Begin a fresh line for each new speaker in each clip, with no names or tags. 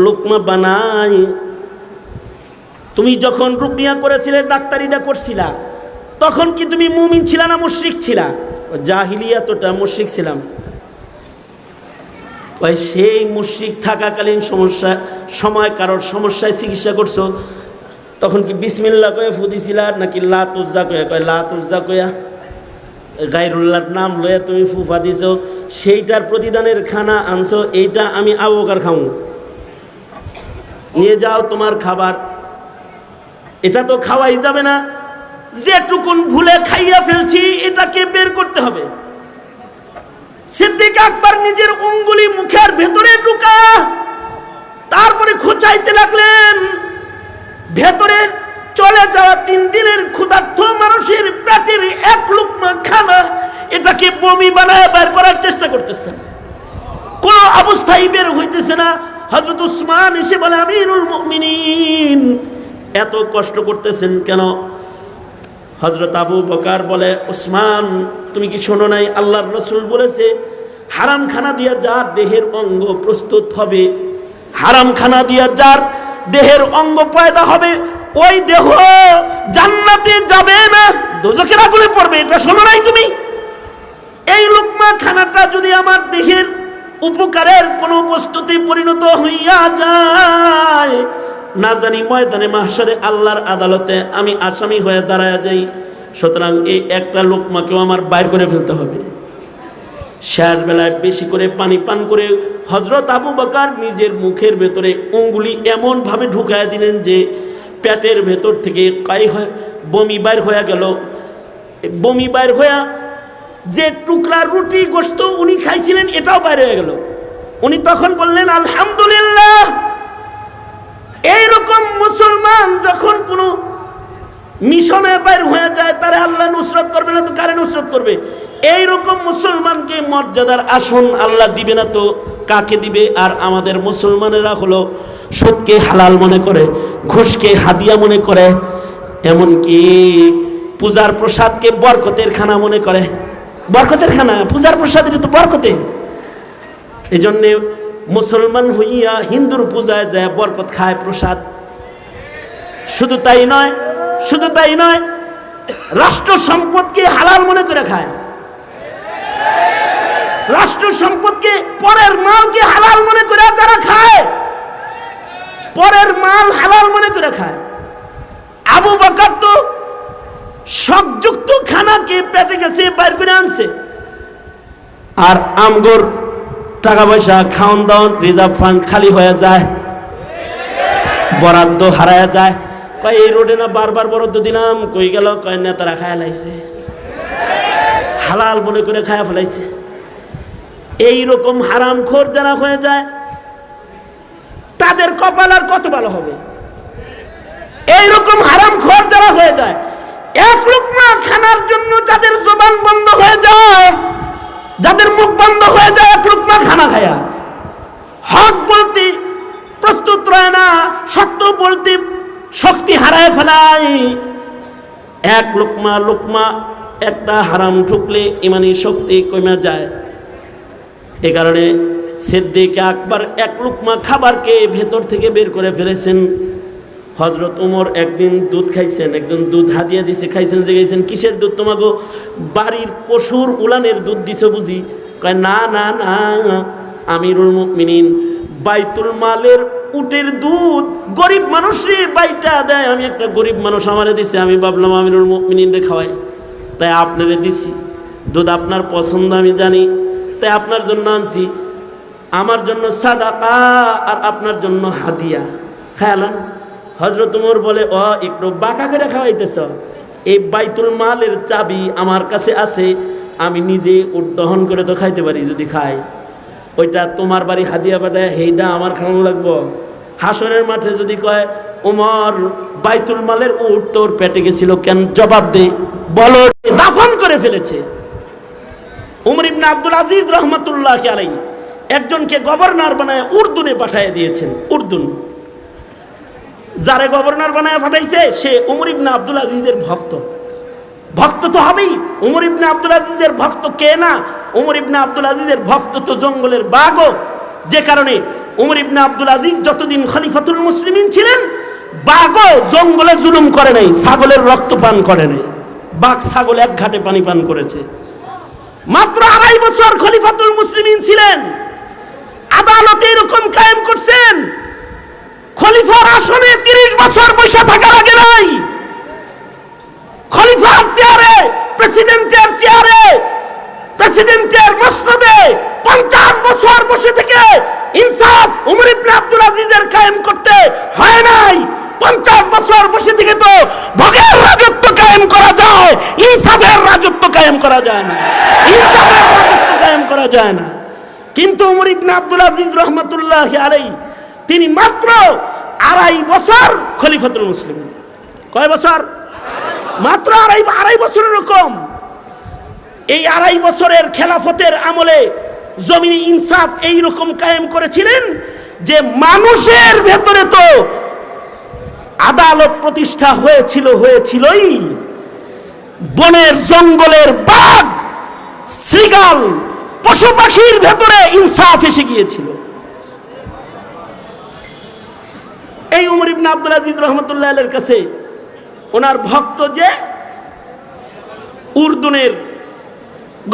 লোকমা বানাই। তুমি যখন রুকিয়া করেছিলে, ডাক্তারিটা করছিলা, তখন কি তুমি মুমিন ছিলা না মুশরিক ছিলা? জাহিলিয়াতটা মুশরিক ছিলাম। ওই সেই মুশরিক থাকাকালীন সময় কারোর সমস্যায় চিকিৎসা করছো, তখন কি বিসমিল্লাহ কয়ে ফু দিছিলা নাকি লাত উজ্জা কয়ে? কয় লাত উজ্জা কয়া গায়রুল্লাহর নাম লয়ে তুমি ফুফা দিছো, সেইটার প্রতিদানের খানা আনছো, এইটা আমি আবু বকর খামু, নিয়ে যাও তোমার খাবার। এটা তো খাওয়াই যাবে না, যেটুকুন ভুলে খাইয়া ফেলছি এটাকে বের করতে হবে। সিদ্দিক আকবর নিজের অঙ্গুলি মুখের ভেতরে ঢুকা, তারপরে খোঁচাইতে লাগলেন। ভেতরে চলে যাওয়া 3 দিনের ক্ষুধার্ত মানুষের পেটের এক লুকমা খানা, এটাকে বমি বানায় বের করার চেষ্টা করতেছেন। কোন অবস্থায় বের হইতেছে না। হযরত উসমান এসে বলে, আমিরুল মুমিনিন, এত কষ্ট করতেছেন কেন? হযরত আবু বকর বলে, উসমান তুমি কি শোনো নাই আল্লাহর রাসূল বলেছে, হারাম খানা দিয়া যার দেহের অঙ্গ প্রস্তুত হবে, হারাম খানা দিয়া যার দেহের অঙ্গ পয়দা হবে, ওই দেহ জান্নাতে যাবে না, দোজখের আগুনে পড়বে। এটা শোনো নাই তুমি? এই লুকমা খানাটা যদি আমার দেহের উপকারের কোনো বস্তুতে পরিণত হইয়া যায়, না জানি ময়দানে মাহশরে আল্লাহর আদালতে আমি আসামি হয়ে দাঁড়ায় যাই। সুতরাং এই একটা লোকমাকেও আমার বাইর করে ফেলতে হবে। শেষ বেলায় বেশি করে পানি পান করে হযরত আবু বকর নিজের মুখের ভেতরে অঙ্গুলি এমন ভাবে ঢুকায় দিলেন যে পেটের ভেতর থেকে বমি বাইর হয়ে গেল। বমি বাইর হয়ে যে টুকরা রুটি গোশত উনি খাইছিলেন এটাও বাইর হয়ে গেল। উনি তখন বললেন, আলহামদুলিল্লাহ। এইরকম মুসলমান যখন কোনো মিশনে বাইর হয়ে যায়, তারে আল্লাহ নুসরত করবে না তো কারে নুসরত করবে? এইরকম মুসলমানকে মর্যাদার আসন আল্লাহ দিবে না তো কাকে দিবে? আর আমাদের মুসলমানেরা হলো সুদকে হালাল মনে করে, ঘুষকে হাদিয়া মনে করে, এমনকি পূজার প্রসাদকে বরকতের খানা মনে করে। বরকতের খানা, পূজার প্রসাদ, এটা তো বরকতের। এই জন্যে মুসলমান হইয়া হিন্দুর পূজায় যায় বরকত খায়, প্রসাদ। শুধু তাই নয়, শুধু তাই নয়, রাষ্ট্র সম্পদকে হালাল মনে করে খায়। রাষ্ট্র সম্পদকে, পরের মালকে হালাল মনে করে যারা খায়, পরের মাল হালাল মনে করে খায়। আবু বকর তো শকযুক্ত খানাকে পেটে গেছে বাইর করে আনছে, আর আমগর টাকা পয়সা খাওন দাওন রিজার্ভ ফান্ড খালি হয়ে যায়, বরাদ্দ হারায় যায়। কয় এই রোডে না বারবার বরাদ্দ দিলাম, কই গেল? কয় নেতারা খায়া লাইছে, হালাল মনে করে খায়া ফেলাইছে। এইরকম হারামখোর যারা হয়ে যায়, তাদের কপাল আর কত ভালো হবে? এইরকম হারামখোর যারা হয়ে যায়, এক লুকমা খানার জন্য যাদের জবান বন্ধ হয়ে যায়, যাদের মুখ বন্ধ হয়ে যায় এক লুকমা খানা খায়া, হক বলতে প্রস্তুত রয় না, সত্য বলতে শক্তি হারায় ফেলায়। এক লুকমা একটা হারাম ঢুকলে ইমানি শক্তি কমে যায়। এ কারণে সিদ্দিক আকবর এক লুকমা খাবারকে ভেতর থেকে বের করে ফেলেছেন। হযরত ওমর একদিন দুধ খাইছেন, একজন দুধ হাদিয়া দিছে, খাইছেন, যে গেছেন, কিসের দুধ? তোমাকে বাড়ির পশুর উলানের দুধ দিছে বুঝি? কয় না না না, আমিরুল মুমিনিন বাইতুল মালের উটের দুধ গরিব মানুষ রে বাইটা দেয়, আমি একটা গরিব মানুষ আমারে দিছে, আমি ভাবলাম আমিরুল মুমিনিন রে খাওয়াই, তাই আপনারে দিছি। দুধ আপনার পছন্দ আমি জানি, তাই আপনার জন্য আনছি। আমার জন্য সাদাকা আর আপনার জন্য হাদিয়া, খায়ালান। হযরত ওমর বলে, ও একটু বাঁকা করে খাওয়াইতেছ? এই বাইতুল মালের চাবি আমার কাছে আছে, আমি নিজে উদ্দহন করে তো খাইতে পারি যদি খাই। ওইটা তোমার বাড়ি হাদিয়া পাঠায়, সেইটা আমার খাওয়ানো লাগবো? হাসরের মাঠে যদি কয়, ওমর বাইতুল মালের উট তোর পেটে গেছিল কেন? জবাব দে, বলো। দাফন করে ফেলেছে। উমর ইবনে আব্দুল আজিজ রহমাতুল্লাহ আলাইহি একজনকে গভর্নর বানায় উর্দুনে পাঠিয়ে দিয়েছেন। উর্দুন যারে গভর্নর বানায় পাঠাইছে সে উমর ইবনে আব্দুল আজিজের ভক্ত। ভক্ত তো হবেই। উমর ইবনে আব্দুল আজিজের ভক্ত কে না? উমর ইবনে আব্দুল আজিজের ভক্ত তো জঙ্গলের বাঘও, যে কারণে উমর ইবনে আব্দুল আজিজ যতদিন খলিফাতুল মুসলিমিন ছিলেন, বাঘও জঙ্গলে জুলুম করে নাই, ছাগলের রক্ত পান করে নাই। বাঘ ছাগল এক ঘাটে পানি পান করেছে। মাত্র 2.5 বছর খলিফাতুল মুসলিমিন ছিলেন, আদালতে এরকম কায়েম করছেন। খলিফার আসনে 30 বছর বসে থাকা লাগে নাই। খলিফার চেয়ারে, প্রেসিডেন্টের চেয়ারে, প্রেসিডেন্টের মসনদে 50 বছর বসে থেকে ইনসাফ উমর ইবনে আব্দুল আজিজের কায়েম করতে হয় নাই। 50 বছর বসে থেকে তো ভোগের রাজত্ব কায়েম করা যায়, ইনসাফের রাজত্ব কায়েম করা যায় না, ইনসাফের রাজত্ব কায়েম করা যায় না। কিন্তু উমর ইবনে আব্দুল আজিজ রহমাতুল্লাহি আলাইহি তিনি মাত্র 2.5 বছর খলিফাতুল মুসলিমিন। কয় বছর? মাত্র 2.5 বছরের কম। এই 2.5 বছরের খেলাফতের আমলে জমিনে ইনসাফ এই রকম কায়েম করেছিলেন যে মানুষের ভেতরে তো আদালত প্রতিষ্ঠা হয়েছিলই। বনের জঙ্গলের বাঘ, শৃগাল, পশু পাখির ভেতরে ইনসাফ এসে গিয়েছিল। এই উমর ইবনে আব্দুল আজিজ রহমতুল্লাহ আলাইহির কাছে ওনার ভক্ত যে উর্দুনের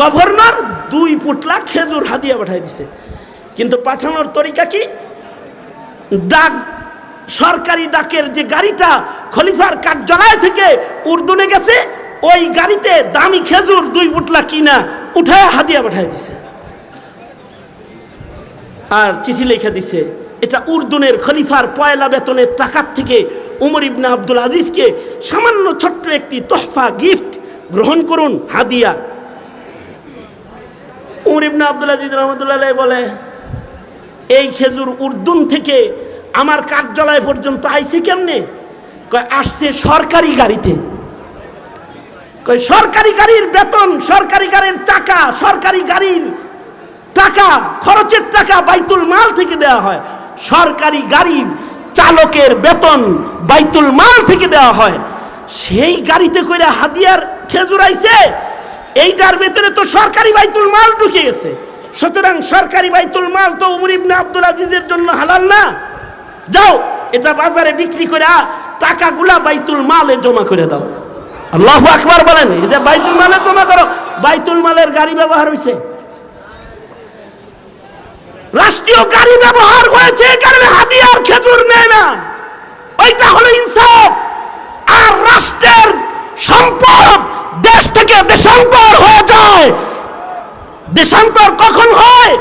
গভর্নর 2 পুটলা খেজুর হাদিয়া পাঠিয়ে দিছে। কিন্তু পাঠানোর তরিকা কি? ডাক, সরকারি ডাকের যে গাড়িটা খলিফার কার্যালয় থেকে উর্দুনে গেছে, ওই গাড়িতে দামি খেজুর 2 পুটলা কিনা উঠায় হাদিয়া পাঠিয়ে দিছে। আর চিঠি লিখে দিছে, এটা উর্দুনের খলিফার পয়লা বেতনের টাকার থেকে উমর ইবনে আব্দুল আজিজকে সামান্য ছোট্ট একটি তোহফা গিফট গ্রহণ করুন, হাদিয়া। উমর ইবনে আব্দুল আজিজ রহমতুল্লাহ আলাইহি বলে, এই খেজুর উর্দুন থেকে আমার কার্যালয় পর্যন্ত আইছে কেমনে? কয় আসছে সরকারি গাড়িতে। কয় সরকারি গাড়ির বেতন, সরকারি গাড়ির টাকা, সরকারি গাড়ির টাকা, খরচের টাকা বাইতুল মাল থেকে দেওয়া হয়। সরকারি গাড়ির চালকের বেতন বাইতুল মাল থেকে দেওয়া হয়। সেই গাড়িতে করে হাদিয়ার খেজুর আইছে, এইটার ভেতরে তো সরকারি বাইতুল মাল ঢুকে গেছে। সুতরাং সরকারি বাইতুল মাল তো উমর ইবনে আব্দুল আজিজের জন্য হালাল না। যাও এটা বাজারে বিক্রি করে টাকাগুলা বাইতুল মালে জমা করে দাও। আল্লাহু আকবার বলেন। এটা বাইতুল মালে জমা করো। বাইতুল মালের গাড়ি ব্যবহার হয়েছে, রাষ্ট্রীয় গাড়ি ব্যবহার হয়েছে, কারণে হাদিয়ার খেজুর নেয় না। ওইটা হলো ইনসাফ। আর রাষ্ট্রের সম্পদ দেশ থেকে দেশান্তর হয়ে যায়। দেশান্তর কখন হয়?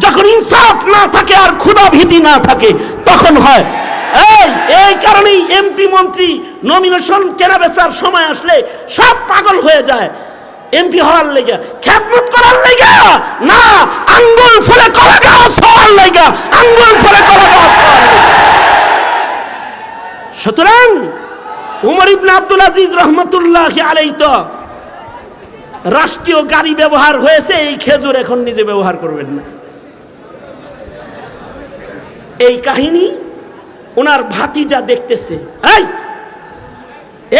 যখন ইনসাফ না থাকে আর ক্ষুধা ভীতি না থাকে, তখন হয়। এই কারণেই এমপি মন্ত্রী নমিনেশন কেনা বেচার সময় আসলে সব পাগল হয়ে যায়। এমপি হওয়ার লেগে, খেদমত করার লেগে না, আঙ্গুল ফলে কলা গাছ হওয়ার লেগে, আঙ্গুল ফলে কলা গাছ হওয়ার লেগে। সুতরাং উমর ইবনে আব্দুল আজিজ রহমতুল্লাহি আলাইহি তো রাষ্ট্রীয় গাড়ি ব্যবহার হয়েছে, এই খেজুর এখন নিজে ব্যবহার করবেন না। এই কাহিনী ওনার ভাতিজা দেখতেছে।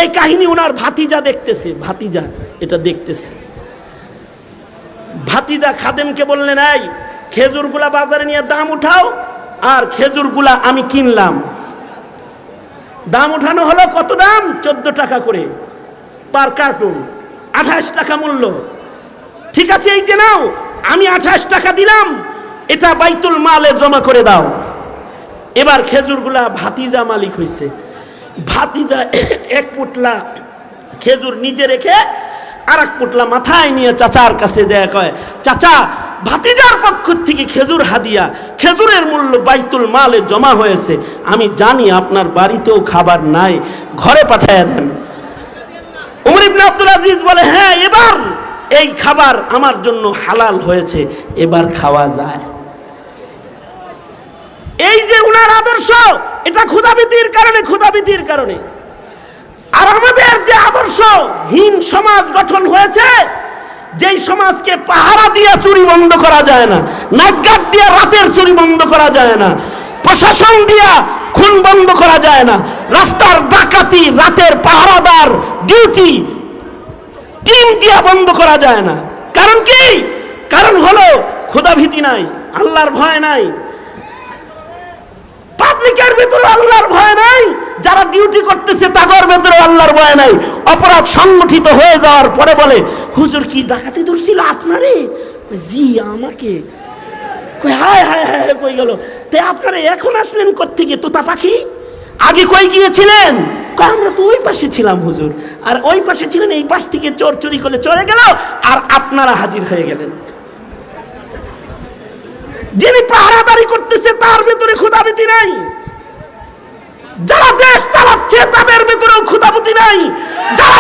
এই কাহিনী ওনার ভাতিজা দেখতেছে, ভাতিজা এটা দেখতেছে। ভাতিজা খাদেমকে বললেন, এই খেজুরগুলা বাজারে নিয়ে দাম উঠাও, আর খেজুরগুলা আমি কিনলাম। দাম উঠানো হলো, কত দাম? 14 টাকা করে পার কার্টুন, 28 টাকা মূল্য। ঠিক আছে, এই যে নাও, আমি 28 টাকা দিলাম, এটা বাইতুল মালে জমা করে দাও। এবার খেজুরগুলা ভাতিজা মালিক হয়েছে। ভাতিজা 1 পুটলা খেজুর নিজে রেখে আর 1 পুটলা মাথায় নিয়ে চাচার কাছে যায়, কয়, চাচা, ভাতিজার পক্ষ থেকে খেজুর হাদিয়া, খেজুরের মূল্য বাইতুল মালে জমা হয়েছে, আমি জানি আপনার বাড়িতেও খাবার নাই, ঘরে পাঠাইয়া দেন। উমর ইবনে আব্দুল আজিজ বলে, হ্যাঁ, এবার এই খাবার আমার জন্য হালাল হয়েছে, এবার খাওয়া যায়। এই যে উনার আদর্শ, এটা ক্ষুধাভীতির কারণে, ক্ষুধাভীতির কারণে। আর আমাদের যে আদর্শহীন সমাজ গঠন হয়েছে, যেই সমাজকে পাহারা দিয়ে চুরি বন্ধ করা যায় না, নাটগাট দিয়ে রাতের চুরি বন্ধ করা যায় না, প্রশাসন দিয়া খুন বন্ধ করা যায় না, রাস্তার ডাকাতি, রাতের পাহারাদার ডিউটি টিম দিয়া বন্ধ করা যায় না। কারণ কি? কারণ হলো ক্ষুধাভীতি নাই, আল্লাহর ভয় নাই। তাদের ভিতরে আল্লাহর ভয় নাই, যারা ডিউটি করতেছে তাদের ভিতরে আল্লাহর ভয় নাই। অপরাধ সংগঠিত হয়ে যাওয়ার পরে বলে, হুজুর কি ডাকাতি ধরছিল আপনারে? জি আমাকে। কই হায় হায় হায় কই গেল? তে আপনারা এখন আসলেন কোত্থেকে তোতা পাখি? আগে কই গিয়েছিলেন? কই আমরা তো ওই পাশে ছিলাম হুজুর। আর ওই পাশে ছিলেন, এই পাশ থেকে চোর চুরি করে চলে গেল আর আপনারা হাজির হয়ে গেলেন। যিনি পাহারাদারি করতেছে তার ভিতরে ক্ষুধাভীতি নাই, যারা দেশ চালাচ্ছে তাদের ভিতরেও ক্ষুধাভীতি নাই, যারা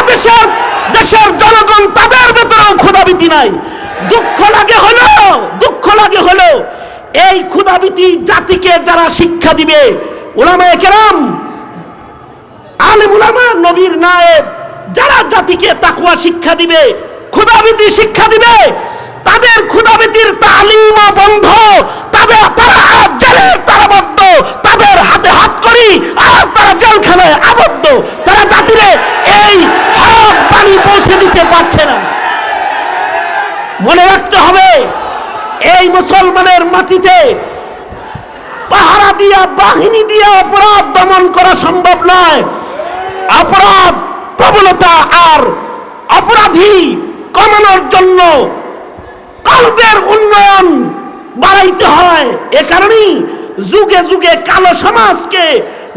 দেশের জনগণ তাদের ভিতরেও ক্ষুধাভীতি নাই। দুঃখ লাগে হলো এই ক্ষুধাভীতি জাতিকে যারা শিক্ষা দিবে, উলামায়ে কেরাম, আলেম উলামা, নবীর নায়েব, যারা জাতিকে তাকওয়া শিক্ষা দিবে, ক্ষুধাভীতি শিক্ষা দিবে, তাদের ক্ষুধাভীতির তালিম বন্ধ, তারা জেলের তারাবদ্ধ, তাদের হাতে হাত করি আর তারা জেলখানায় আবদ্ধ। তারা জাতিরে এই হক বাণী পৌঁছে দিতে পারছে না। মনে রাখতে হবে, এই মুসলমানের মাটিতে পাহারা দিয়া, বাহিনী দিয়া অপরাধ দমন করা সম্ভব নয়। অপরাধ প্রবণতা আর অপরাধী কমানোর জন্য কলবের উন্নয়ন বাড়াইতে হয়। এ কারণেই যুগে যুগে কালো সমাজকে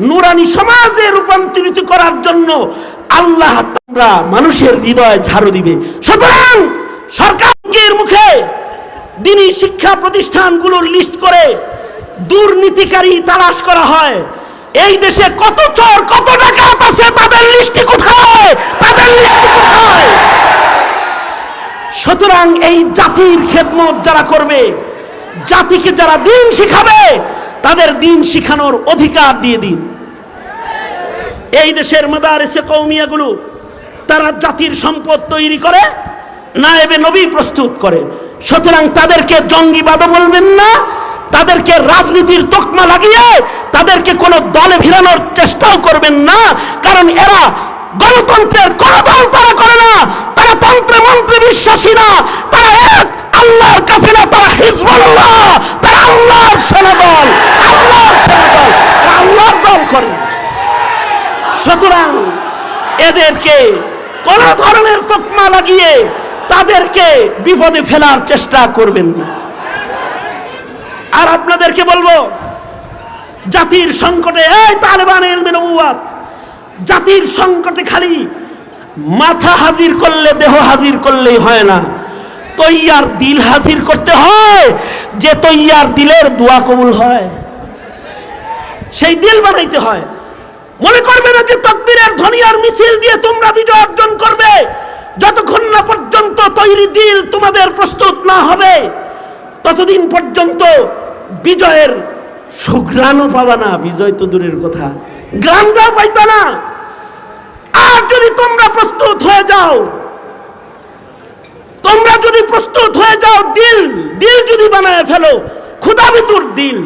নুরানি সমাজে রূপান্তরিত করার জন্য আল্লাহ তাআলা মানুষের হৃদয়ে ঝাড়ু দিবে। সুতরাং সরকারের মুখে দ্বীনি শিক্ষা প্রতিষ্ঠানগুলোর লিস্ট করে দুর্নীতিকারী তালাশ করা হয়। এই দেশে কত চোর, কত ডাকাত আছে, তাদের লিস্টি কোথায়? সুতরাং এই জাতির খেদমত যারা করবে, জাতিকে যারা দ্বীন শিখাবে, তাদের দ্বীন শিখানোর অধিকার দিয়ে দিন। এই দেশের মাদারিসে কওমিয়াগুলো তারা জাতির সম্পদ তৈরি করে, নায়েবে নবী প্রস্তুত করে। সুতরাং তাদেরকে জঙ্গিবাদও বলবেন না, তাদেরকে রাজনীতির তকমা লাগিয়ে তাদেরকে কোনো দলে ভিড়ানোর চেষ্টাও করবেন না। কারণ এরা গণতন্ত্রের কোন দল তারা করে না, তারা তন্ত্রে মন্ত্রে বিশ্বাসী না, তারা এক আল্লাহর কাফেলা, তারা হিজবুল্লাহ, তারা আল্লাহর সেনাদল, আল্লাহর দল করে। সুতরাং এদেরকে কোন ধরনের তকমা লাগিয়ে তাদেরকে বিপদে ফেলার চেষ্টা করবেন না। আর আপনাদেরকে বলবো, জাতির সংকটে, এই তালেবান ইলমে নবুওয়াত, জাতির সংকটে খালি মাথা হাজির করলে, দেহ হাজির করলেই হয় না, তৈয়ার দিল হাজির করতে হয়। যে তৈয়ার দিলের দোয়া কবুল হয়, সেই দিল বানাইতে হয়। মনে করবে না যে তাকবীরের ধ্বনি আর মিছিল দিয়ে তোমরা বিজয় অর্জন করবে। যতক্ষণ না পর্যন্ত তৈরি দিল তোমাদের প্রস্তুত না হবে, ততদিন পর্যন্ত বিজয়ের সুঘ্রাণও পাবা না। বিজয় তো দূরের কথা, গ্রামটাও পাইতো না। আর যদি তোমরা প্রস্তুত হয়ে যাও, দিল যদি বানায় ফেলো, ক্ষুধাবিতুর দিল,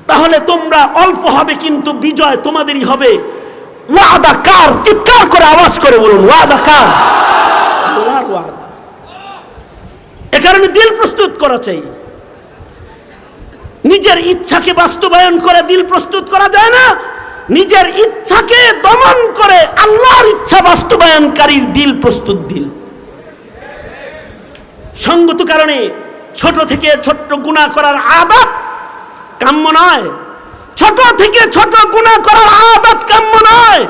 তাহলে তোমরা অল্প হবে কিন্তু বিজয় তোমাদেরই হবে। ওয়াদা কার? চিৎকার করে আওয়াজ করে বলুন, ওয়াদা কার? আল্লাহর ওয়াদা। এ কারণে দিল প্রস্তুত করা চাই। নিজের ইচ্ছাকে বাস্তবায়ন করে দিল প্রস্তুত করা যায় না, নিজের ইচ্ছাকে দমন করে আল্লাহর ইচ্ছা বাস্তবায়নকারীর দিল প্রস্তুত দিল। সঙ্গত কারণে ছোট থেকে ছোট্ট গুনাহ করার আদত কাম্য নয়। ছোট থেকে ছোট গুনাহ করার আদত কাম্য নয়।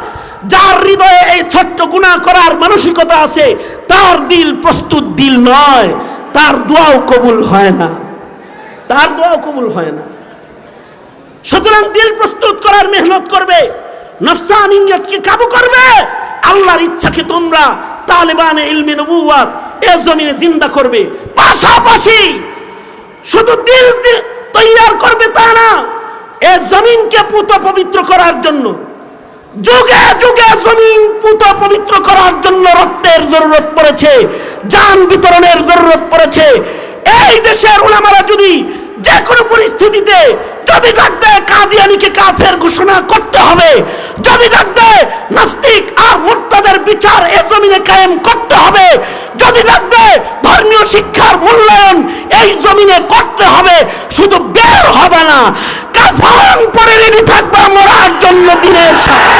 যার হৃদয়ে এই ছোট্ট গুনাহ করার মানসিকতা আছে, তার দিল প্রস্তুত দিল নয়, তার দোয়াও কবুল হয় না, সুতরাং দিল প্রস্তুত করার মেহনত করবে, নফসানিয়তকে কাবু করবে। আল্লাহর ইচ্ছাকে তোমরা তালেবানে ইলমে নবুওয়াত এ জমিনে জিন্দা করবে। পাশাপাশি শুধু দিল তৈয়ার করবে তা না, এ জমিনকে পুত পবিত্র করার জন্য, যুগে যুগে জমিন পুত পবিত্র করার জন্য রক্তের জরুরত পড়েছে, জান বিতরণের জরুরত পড়েছে। এই দেশের উলামারা যদি যে কোনো পরিস্থিতিতে যদি ডাক দেয় কাদিয়ানীকে কাফের ঘোষণা করতে হবে, যদি ডাক দেয় নাস্তিক আর মুরতাদের বিচার এ জমিনে কায়েম করতে হবে, যদি ডাক দেয় ধর্মীয় শিক্ষার মূল্যায়ন এই জমিনে করতে হবে, শুধু বের হবে না, কাফন তুমি থাকবা মরার জন্য দিনের সাথে।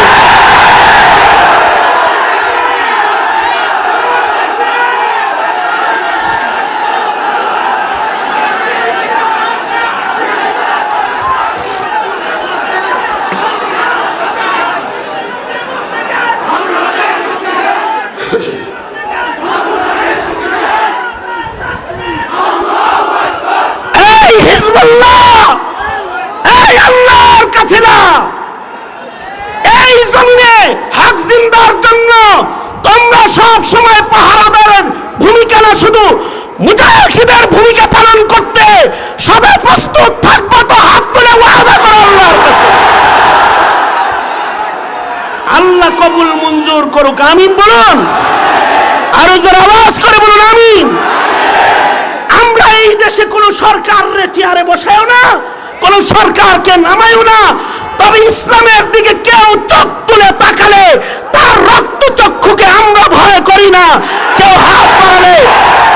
এই জমিনে হক জিন্দার জন্য তোমরা সব সময় পাহারাদারের ভূমিকা না, শুধু মুজাহিদের ভূমিকা পালন করতে সদা প্রস্তুত থাকবো। তো হাত তুলে ওয়াদা করো আল্লাহর কাছে, আল্লাহ কবুল মঞ্জুর করুক। আমিন বলুন, আরো জোরে আওয়াজ করে বলুন আমিন। আমরা এই দেশে কোন সরকারের চেয়ারে বসায়ও না, কোন সরকারকে নামাইও না, তবে ইসলামের দিকে কেউ চোখ তুলে তাকালে তার রক্ত চক্ষুকে আমরা ভয় করি না। কেউ হাত বাড়ালে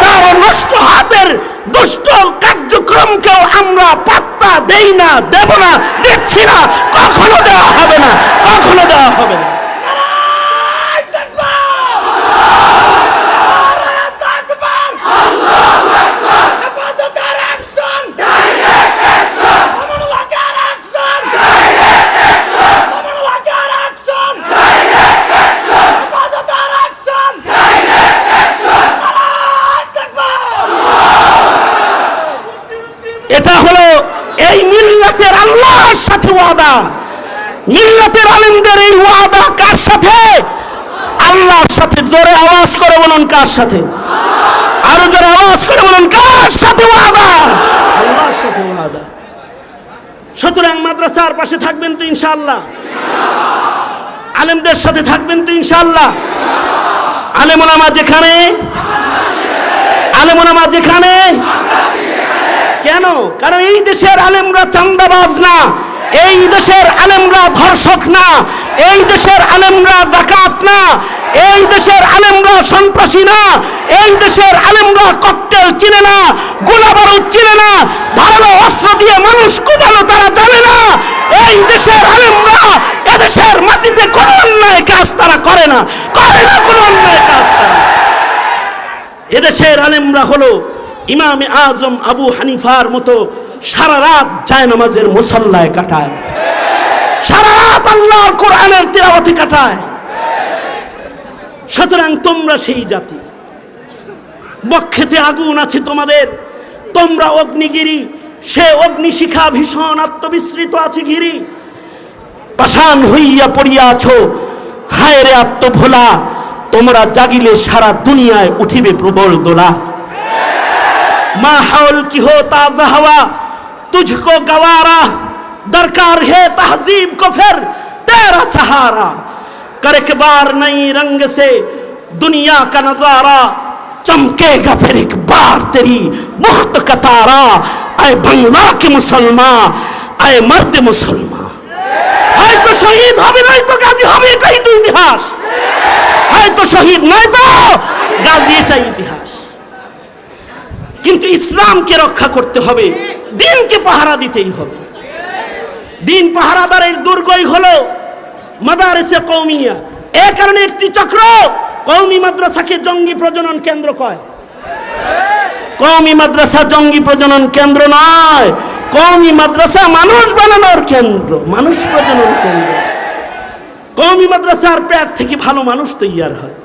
তার নষ্ট হাতের দুষ্ট কার্যক্রমকেও আমরা পাত্তা দেই না, দেব না, দিচ্ছি না, কখনো দেওয়া হবে না, কখনো দেওয়া হবে না। এটা হলো এই মিল্লাতের আল্লাহর সাথে ওয়াদা। মিল্লাতের আলেমদের এই ওয়াদা কার সাথে? আল্লাহর সাথে। জোরে আওয়াজ করে বলুন কার সাথে? আরো জোরে আওয়াজ করে বলুন কার সাথে ওয়াদা? আল্লাহর সাথে ওয়াদা। সুতরাং মাদ্রাসার পাশে থাকবেন তো ইনশাআল্লাহ? আলেমদের সাথে থাকবেন তো ইনশাআল্লাহ? আলেম ওলামা যেখানে, আলেম ওলামা যেখানে। কেন? কারণ এই দেশের আলেমরা চান্দাবাজ না, এই দেশের আলেমরা ধর্ষক না, এই দেশের আলেমরা ডাকাত না, এই দেশের আলেমরা সন্ত্রাসী না, এই দেশের আলেমরা ককটেল চিনে না, গোলা বারুদ চিনে না, ধারালো অস্ত্র দিয়ে মানুষ কুপালো তারা জানে না। এই দেশের আলেমরা এদেশের মাটিতে কোনো অন্যায় কাজ তারা করে না, করে না কোনো অন্যায় কাজ তারা। এদেশের আলেমরা হলো ইমামে আজম আবু হানিফার মতো সারা রাত জায়নামাজের মুসল্লায় কাটায়, সারা রাত আল্লাহর কোরআনের তিলাওয়াতে কাটায়। সুতরাং তোমরা সেই জাতি, বক্ষেতে আগুন আছে তোমাদের, তোমরা অগ্নিগিরি, সে অগ্নিশিখা ভীষণ আত্মবিস্মৃত আছে ঘিরি। পাষাণ হইয়া পড়িয়া আছো, হায় রে আত্মভোলা, তোমরা জাগিলে সারা দুনিয়ায় উঠিবে প্রবল দোলা। माँ हौल की हो ताज़ा हवा, तुझको गवारा, दरकार है तहजीब को फिर तेरा सहारा। कर एक बार नई रंग से दुनिया का नजारा, चमकेगा फिर एक बार तेरी मुख्त का तारा। आए बंगला के मुसलमान, आए मर्द मुसलमान। है तो शहीद হবে নয় তো গাজী হবে, এটাই তো ইতিহাস। है तो শহীদ নয় তো গাজী, এটাই ইতিহাস। কিন্তু ইসলামকে রক্ষা করতে হবে, দ্বীনকে পাহারা দিতেই হবে। দ্বীন পাহারাদারের দুর্গই হলো মাদারিসে কওমিয়া। এই কারণে একটি চক্র কওমি মাদ্রাসাকে জঙ্গি প্রজনন কেন্দ্র কয়। কওমি মাদ্রাসা জঙ্গি প্রজনন কেন্দ্র নয়, কওমি মাদ্রাসা মানুষ বানানোর কেন্দ্র, মানুষ প্রজনন কেন্দ্র। কওমি মাদ্রাসার পেট থেকে ভালো মানুষ তৈরি হয়।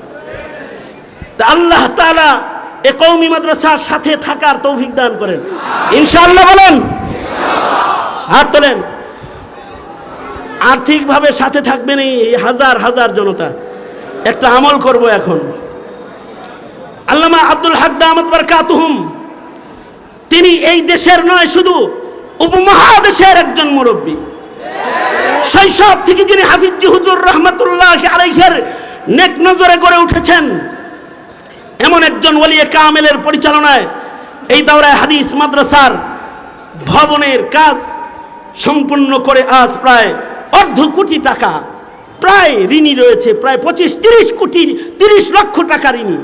তা আল্লাহ তাআলা এই কওমি মাদ্রাসার সাথে থাকার তৌফিক দান করেন ইনশাআল্লাহ। বলেন হাত তোলেন। আর্থিকভাবে সাথে থাকবেন এই হাজার হাজার জনতা। একটা আমল করব এখন। আল্লামা আব্দুল হক দামাত বারাকাতুহুম, তিনি এই দেশের নয় শুধু উপমহাদেশের একজন মুরব্বী। শৈশব থেকে যিনি হাফিজ হুজুর রহমাতুল্লাহি আলাইহির নেক নজরে গড়ে উঠেছেন, এমন একজন ওলিয়ে কামেলের পরিচালনায় এই দাওরায়ে হাদিস মাদ্রাসার ভবনের কাজ সম্পূর্ণ করে আজ প্রায় অর্ধ কোটি টাকা প্রায় ঋণী রয়েছে, প্রায় 30 লক্ষ টাকা ঋণী,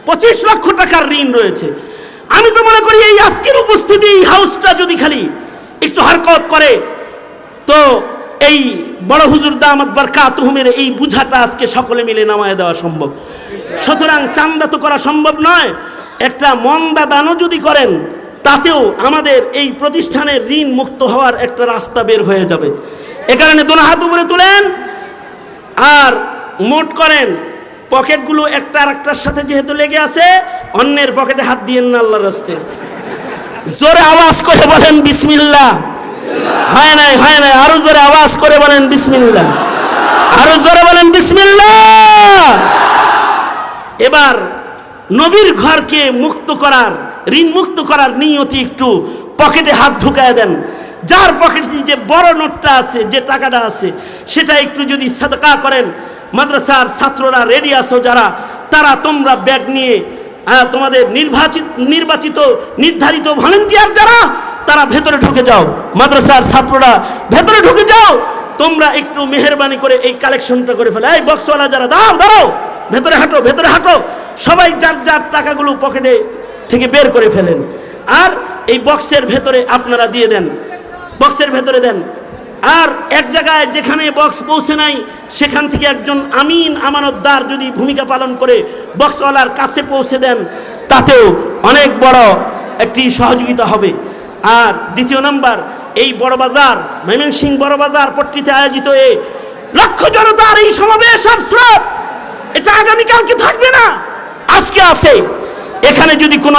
25 লক্ষ টাকার ঋণ রয়েছে। আমি তো মনে করি এই আজকের উপস্থিতি এই হাউসটা যদি খালি একটু হরকত করে তো এই বড় হুজুর দামাত বারকাতুহুমের এই বুঝাটা আজকে সকলে মিলে নামায় দেওয়া সম্ভব। সুতরাং চান্দা তো করা সম্ভব নয়, একটা মন্দা দানও যদি করেন তাতেও আমাদের এই প্রতিষ্ঠানের ঋণ মুক্ত হওয়ার একটা রাস্তা বের হয়ে যাবে। এ কারণে দোনো হাত উপরে তুলেন আর মোট করেন, পকেটগুলো একটা আর একটার সাথে যেহেতু লেগে আছে, অন্যের পকেটে হাত দিয়েন না আল্লাহর রাস্তায়। জোরে আওয়াজ করে বলেন বিসমিল্লাহ। হয় নাই, আরো জোরে আওয়াজ করে বলেন বিসমিল্লাহ, আরো জোরে বলেন বিসমিল্লাহ। এবার নবীর ঘরকে মুক্ত করার, ঋণ মুক্ত করার নিয়তি একটু পকেটে হাত ঢুকায় দেন। যার পকেটে যে বড় নোটটা আছে, যে টাকাটা আছে, সেটা একটু যদি সাদকা করেন। মাদ্রাসার ছাত্ররা রেডি আছো যারা, তারা তোমরা ব্যাগ নিয়ে তোমাদের নির্বাচিত নির্ধারিত ভলেন্টিয়ার যারা, তারা ভেতরে ঢুকে যাও। মাদ্রাসার ছাত্ররা ভেতরে ঢুকে যাও, তোমরা একটু মেহেরবানি করে এই কালেকশনটা করে ফেলে। এই বক্সওয়ালা যারা, দাঁড়াও, ভেতরে হাঁটো, ভেতরে হাঁটো। সবাই যার যার টাকাগুলো পকেটে থেকে বের করে ফেলেন আর এই বক্সের ভেতরে আপনারা দিয়ে দেন, বক্সের ভেতরে দেন। আর এক জায়গায় যেখানে বক্স পৌঁছে নাই, সেখান থেকে একজন আমিন আমানতদার যদি ভূমিকা পালন করে বক্সওয়ালার কাছে পৌঁছে দেন, তাতেও অনেক বড় একটি সহযোগিতা হবে। আর দ্বিতীয় নাম্বার, এই বড় বাজার, ময়মনসিংহ বড় বাজার পট্টিতে আয়োজিত এই লক্ষ জনতার এই সমাবেশ আর স্রোত, এটা আগামীকালকে থাকবে না, আজকে আছে। এখানে যদি কোনো